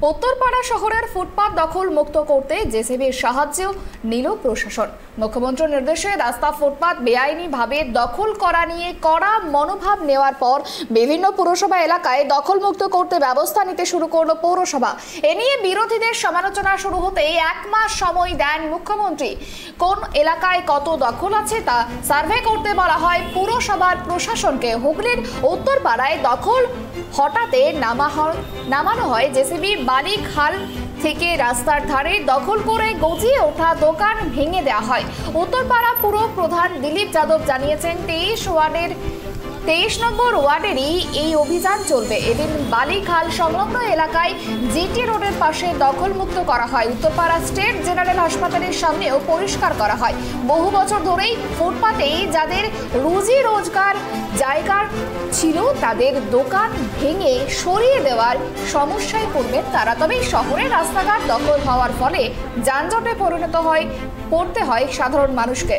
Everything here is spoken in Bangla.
উত্তরপাড়া শহরের ফুটপাত দখল মুক্ত করতে জেসিবির সাহায্য নিল প্রশাসন। মুখ্যমন্ত্রীর নির্দেশে রাস্তা ফুটপাত বেআইনিভাবে দখল করা নিয়ে কড়া মনোভাব নেওয়ার পর বিভিন্ন পুরসভা এলাকায় দখল মুক্ত করতে ব্যবস্থা নিতে শুরু করলো পৌরসভা। এ নিয়ে বিরোধীদের সমালোচনা শুরু হতেই 1 মাস সময় দেন মুখ্যমন্ত্রী। কোন এলাকায় কত দখল আছে তা সার্ভে করতে বলা হয় পুরসভার প্রশাসনকে। হুগলির উত্তরপাড়ায় দখল হঠাতে নামানো হয় জেসিবি। বালিখাল থেকে রাস্তার ধারে দখল করে গজিয়ে ওঠা দোকান ভেঙে দেওয়া হয়। উত্তরপাড়া পুর প্রধান দিলীপ যাদব জানিয়েছেন 23 নম্বর ওয়ার্ডেরই এই অভিযান চলবে। এদিন বালিখাল সংলগ্ন এলাকায় জিটি রোডের পাশে দখল মুক্ত করা হয়। উত্তরপাড়া স্টেট জেনারেল হাসপাতালের সামনেও পরিষ্কার করা হয়। বহু বছর ধরেই ফুটপাতেই যাদের রুজি রোজগার জায়গা ছিল তাদের দোকান ভেঙে সরিয়ে দেওয়ার সমস্যায় পড়বেন তারা। তবে শহরের রাস্তাঘাট দখল হওয়ার ফলে যানজটে পড়তে হয় সাধারণ মানুষকে।